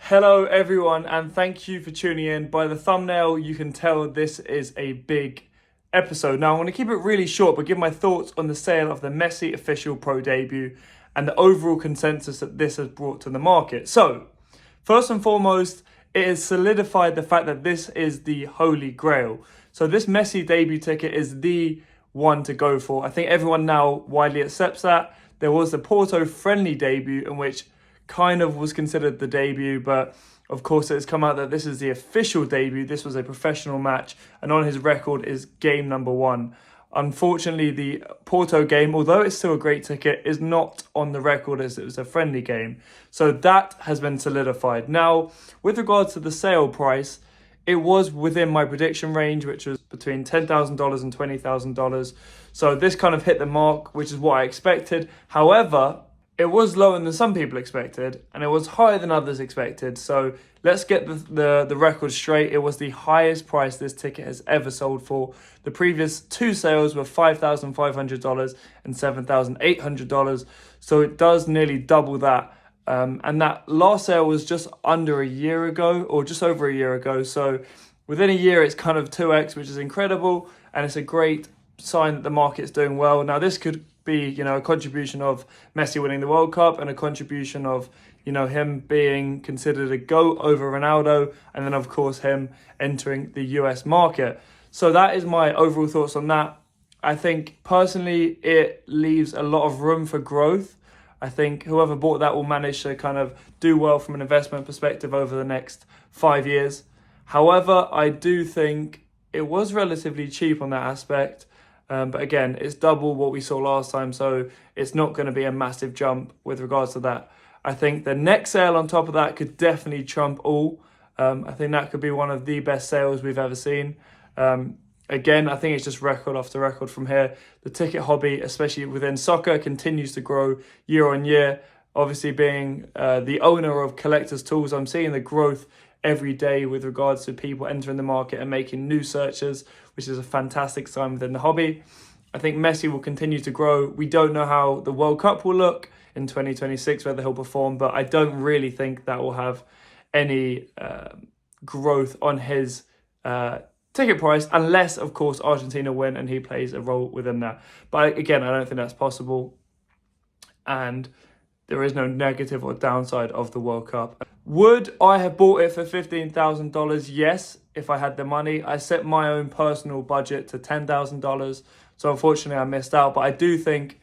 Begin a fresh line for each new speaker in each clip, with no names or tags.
Hello everyone, and thank you for tuning in. By the thumbnail, you can tell this is a big episode. Now, I want to keep it really short, but give my thoughts on the sale of the Messi Official Pro Debut and the overall consensus that this has brought to the market. So, first and foremost, it has solidified the fact that this is the holy grail. So this Messi debut ticket is the one to go for. I think everyone now widely accepts that. There was the Porto friendly debut in which kind of was considered the debut, but of course it's come out that this is the official debut. This was a professional match, and on his record is game number 1. Unfortunately, the Porto game, although it's still a great ticket, is not on the record as it was a friendly game. So that has been solidified. Now, with regards to the sale price, it was within my prediction range, which was between $10,000 and $20,000. So this kind of hit the mark, which is what I expected. However, it was lower than some people expected, and it was higher than others expected. So let's get the record straight. It was the highest price this ticket has ever sold for. The previous two sales were $5,500 and $7,800. So it does nearly double that. And that last sale was just under a year ago, or just over a year ago. So within a year, it's kind of 2x, which is incredible. And it's a great sign that the market's doing well. Now, this could be, a contribution of Messi winning the World Cup and a contribution of, him being considered a GOAT over Ronaldo. And then, of course, him entering the US market. So that is my overall thoughts on that. I think, personally, it leaves a lot of room for growth. I think whoever bought that will manage to kind of do well from an investment perspective over the next 5 years. However, I do think it was relatively cheap on that aspect. But again, it's double what we saw last time, so it's not going to be a massive jump with regards to that. I think the next sale on top of that could definitely trump all. I think that could be one of the best sales we've ever seen. Again, I think it's just record after record from here. The ticket hobby, especially within soccer, continues to grow year on year. Obviously, being the owner of Collector's Tools, I'm seeing the growth every day with regards to people entering the market and making new searches, which is a fantastic sign within the hobby. I think Messi will continue to grow. We don't know how the World Cup will look in 2026, whether he'll perform, but I don't really think that will have any growth on his ticket price, unless, of course, Argentina win and he plays a role within that. But again, I don't think that's possible. And there is no negative or downside of the World Cup. Would I have bought it for $15,000? Yes, if I had the money. I set my own personal budget to $10,000. So unfortunately, I missed out. But I do think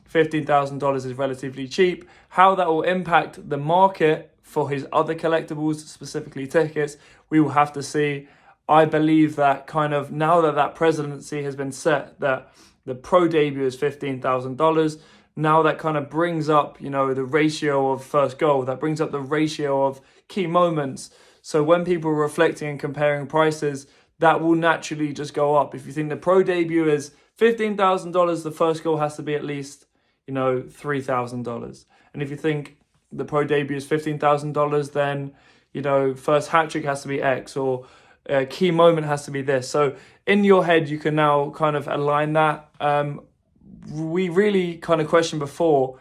$15,000 is relatively cheap. How that will impact the market for his other collectibles, specifically tickets, we will have to see. I believe that kind of now that presidency has been set, that the pro debut is $15,000. Now that kind of brings up, the ratio of first goal. That brings up the ratio of key moments. So when people are reflecting and comparing prices, that will naturally just go up. If you think the pro debut is $15,000, the first goal has to be at least, $3,000. And if you think the pro debut is $15,000, then, first hat-trick has to be X, or a key moment has to be this. So in your head, you can now kind of align that. We really kind of questioned before,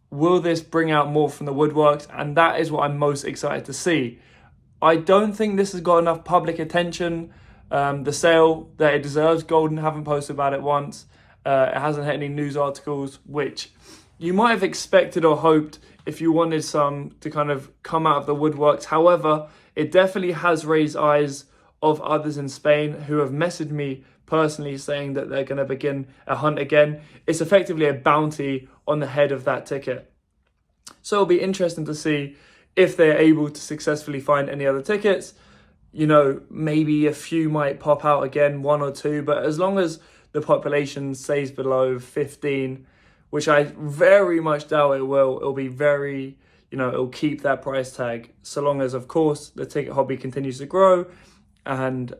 will this bring out more from the woodworks? And that is what I'm most excited to see. I don't think this has got enough public attention, the sale that it deserves. Goldin haven't posted about it once. It hasn't had any news articles, which you might have expected or hoped if you wanted some to kind of come out of the woodworks. However, it definitely has raised eyes of others in Spain who have messaged me personally saying that they're going to begin a hunt again. It's effectively a bounty on the head of that ticket. So it'll be interesting to see if they're able to successfully find any other tickets. Maybe a few might pop out again, 1 or 2, but as long as the population stays below 15, which I very much doubt it will, it'll be very, it'll keep that price tag, so long as, of course, the ticket hobby continues to grow and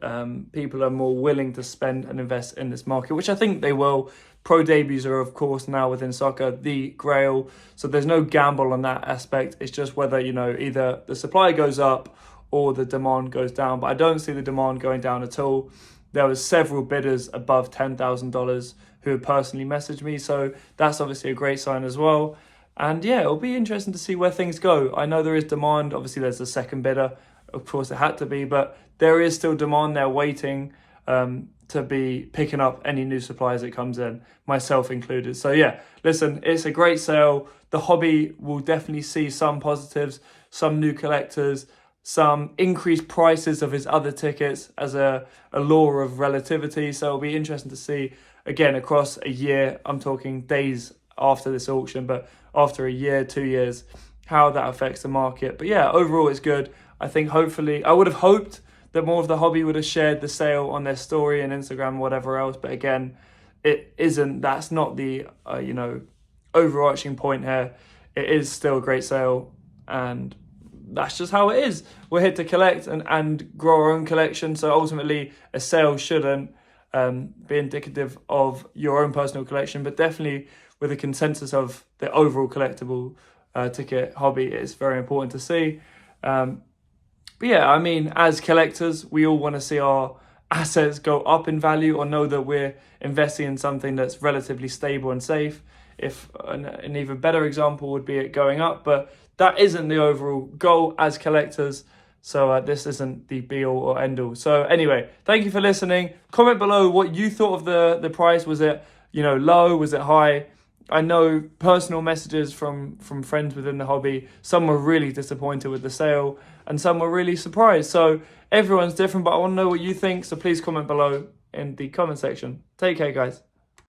people are more willing to spend and invest in this market, which I think they will. Pro debuts are, of course, now within soccer, the grail. So there's no gamble on that aspect. It's just whether, either the supply goes up or the demand goes down. But I don't see the demand going down at all. There was several bidders above $10,000 who personally messaged me. So that's obviously a great sign as well. And yeah, it'll be interesting to see where things go. I know there is demand. Obviously, there's the second bidder. Of course, it had to be, but there is still demand there waiting to be picking up any new supplies that comes in, myself included. So yeah, listen, it's a great sale. The hobby will definitely see some positives, some new collectors, some increased prices of his other tickets as a law of relativity. So it'll be interesting to see, again, across a year, I'm talking days after this auction, but after a year, 2 years, how that affects the market. But yeah, overall it's good. I think hopefully, I would have hoped that more of the hobby would have shared the sale on their story and Instagram and whatever else. But again, it isn't, that's not the, overarching point here. It is still a great sale, and that's just how it is. We're here to collect and grow our own collection. So ultimately, a sale shouldn't be indicative of your own personal collection, but definitely with a consensus of the overall collectible ticket hobby, it's very important to see. But yeah, I mean, as collectors, we all want to see our assets go up in value, or know that we're investing in something that's relatively stable and safe. If an even better example would be it going up, but that isn't the overall goal as collectors. So this isn't the be all or end all. So anyway, thank you for listening. Comment below what you thought of the price. Was it, low? Was it high? I know personal messages from friends within the hobby. Some were really disappointed with the sale and some were really surprised. So everyone's different, but I want to know what you think. So please comment below in the comment section. Take care, guys.